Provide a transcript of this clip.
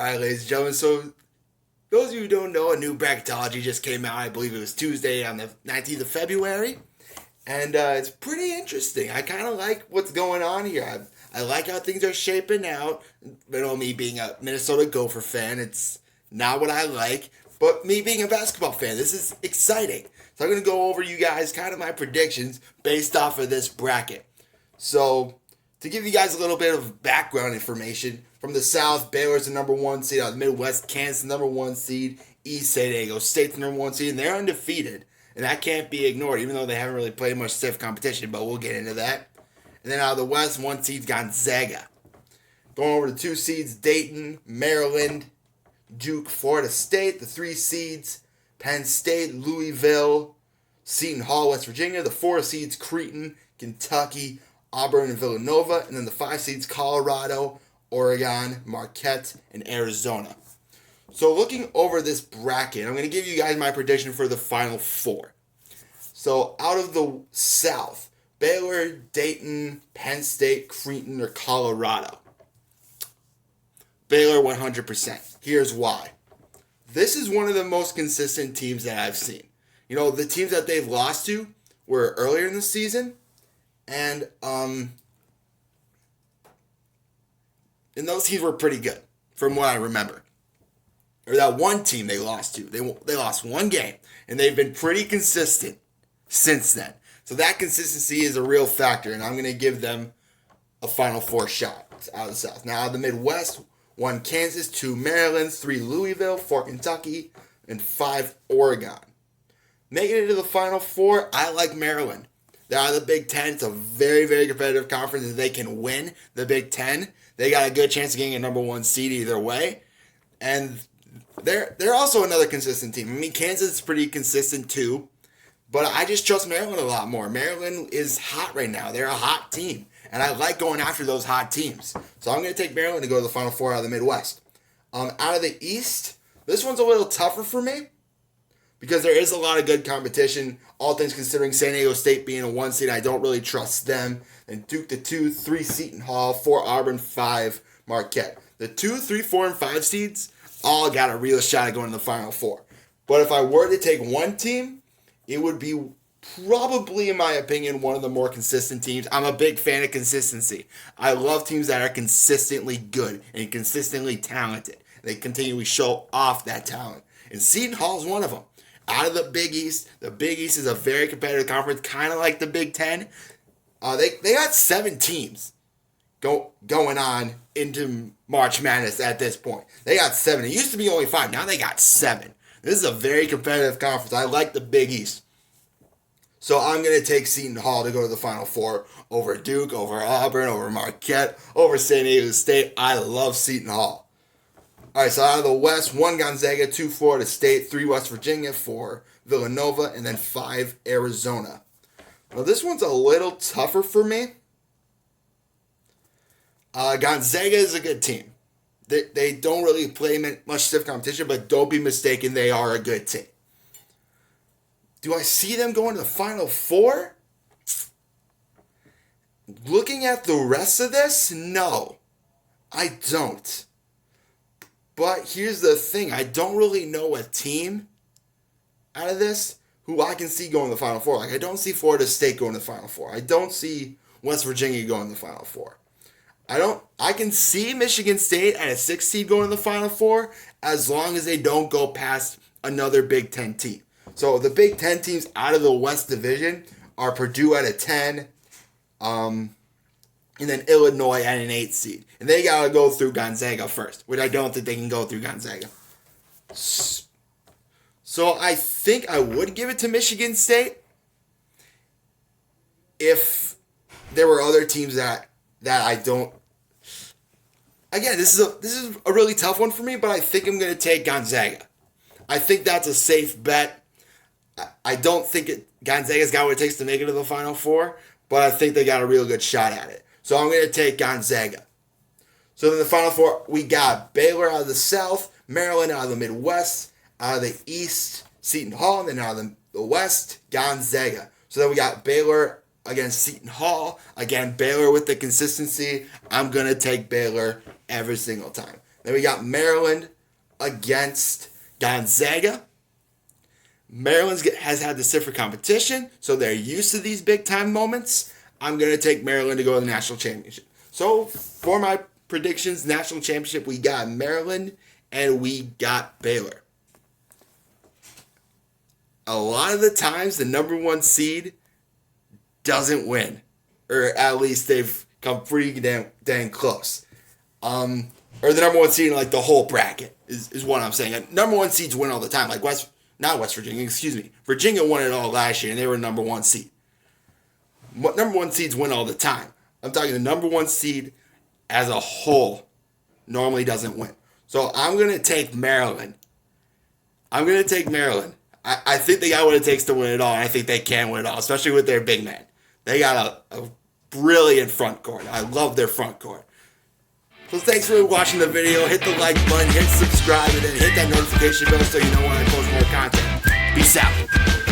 Alright, ladies and gentlemen, so those of you who don't know, a new Bracketology just came out. I believe it was Tuesday on the 19th of February. And it's pretty interesting. I kind of like what's going on here. I like how things are shaping out. Me being a Minnesota Gopher fan, it's not what I like. But me being a basketball fan, this is exciting. So I'm going to go over you guys kind of my predictions based off of this bracket. So to give you guys a little bit of background information, from the South, Baylor's the number one seed. Out of the Midwest, Kansas the number one seed. East, San Diego State's the number one seed. And they're undefeated. And that can't be ignored, even though they haven't really played much stiff competition. But we'll get into that. And then out of the West, one seed's Gonzaga. Going over to two seeds, Dayton, Maryland, Duke, Florida State. The three seeds, Penn State, Louisville, Seton Hall, West Virginia. The four seeds, Creighton, Kentucky, Auburn, and Villanova. And then the five seeds, Colorado, Oregon, Marquette, and Arizona. So looking over this bracket, I'm going to give you guys my prediction for the Final Four. So out of the South, Baylor, Dayton, Penn State, Creighton, or Colorado. Baylor 100%. Here's why. This is one of the most consistent teams that I've seen. You know, the teams that they've lost to were earlier in the season, and those teams were pretty good, from what I remember. Or that one team they lost to. They lost one game, and they've been pretty consistent since then. So that consistency is a real factor, and I'm going to give them a Final Four shot out of the South. Now, out of the Midwest, 1 Kansas, 2 Maryland, 3 Louisville, 4 Kentucky, and 5 Oregon. Making it to the Final Four, I like Maryland. They're out of the Big Ten. It's a very, very competitive conference. If they can win the Big Ten, they got a good chance of getting a number one seed either way. And they're also another consistent team. I mean, Kansas is pretty consistent too. But I just trust Maryland a lot more. Maryland is hot right now. They're a hot team. And I like going after those hot teams. So I'm going to take Maryland to go to the Final Four out of the Midwest. Out of the East, this one's a little tougher for me, because there is a lot of good competition. All things considering, San Diego State being a 1 seed, I don't really trust them. And Duke the 2, 3 Seton Hall, 4 Auburn, 5 Marquette. The 2, 3, 4, and 5 seeds all got a real shot at going to the Final Four. But if I were to take one team, it would be probably, in my opinion, one of the more consistent teams. I'm a big fan of consistency. I love teams that are consistently good and consistently talented. They continually show off that talent. And Seton Hall is one of them. Out of the Big East is a very competitive conference, kind of like the Big Ten. They got 7 teams going on into March Madness at this point. They got 7. It used to be only 5. Now they got 7. This is a very competitive conference. I like the Big East. So I'm going to take Seton Hall to go to the Final Four over Duke, over Auburn, over Marquette, over San Diego State. I love Seton Hall. All right, so out of the West, 1 Gonzaga, 2 Florida State, 3 West Virginia, 4 Villanova, and then 5 Arizona. Now this one's a little tougher for me. Gonzaga is a good team. They don't really play much stiff competition, but don't be mistaken, they are a good team. Do I see them going to the Final Four? Looking at the rest of this, no, I don't. But here's the thing. I don't really know a team out of this who I can see going to the Final Four. Like, I don't see Florida State going to the Final Four. I don't see West Virginia going to the Final Four. I can see Michigan State at a 6 seed going to the Final Four as long as they don't go past another Big Ten team. So the Big Ten teams out of the West Division are Purdue at a 10, and then Illinois at an 8 seed. And they got to go through Gonzaga first, which I don't think they can go through Gonzaga. So I think I would give it to Michigan State if there were other teams that I don't. Again, this is a really tough one for me, but I think I'm going to take Gonzaga. I think that's a safe bet. I don't think Gonzaga's got what it takes to make it to the Final Four, but I think they got a real good shot at it. So I'm going to take Gonzaga. So in the Final Four, we got Baylor out of the South, Maryland out of the Midwest, out of the East, Seton Hall, and then out of the West, Gonzaga. So then we got Baylor against Seton Hall. Again, Baylor with the consistency. I'm going to take Baylor every single time. Then we got Maryland against Gonzaga. Maryland has had the stiffer competition, so they're used to these big-time moments. I'm going to take Maryland to go to the national championship. So, for my predictions, national championship, we got Maryland and we got Baylor. A lot of the times, the number one seed doesn't win. Or at least they've come pretty dang close. Or the number one seed in like the whole bracket is what I'm saying. And number one seeds win all the time. Like Virginia won it all last year and they were number one seed. Number one seeds win all the time. I'm talking the number one seed as a whole normally doesn't win. So I'm going to take Maryland. I think they got what it takes to win it all. And I think they can win it all, especially with their big man. They got a brilliant front court. I love their front court. So thanks for watching the video. Hit the like button, hit subscribe, and then hit that notification bell so you know when I post more content. Peace out.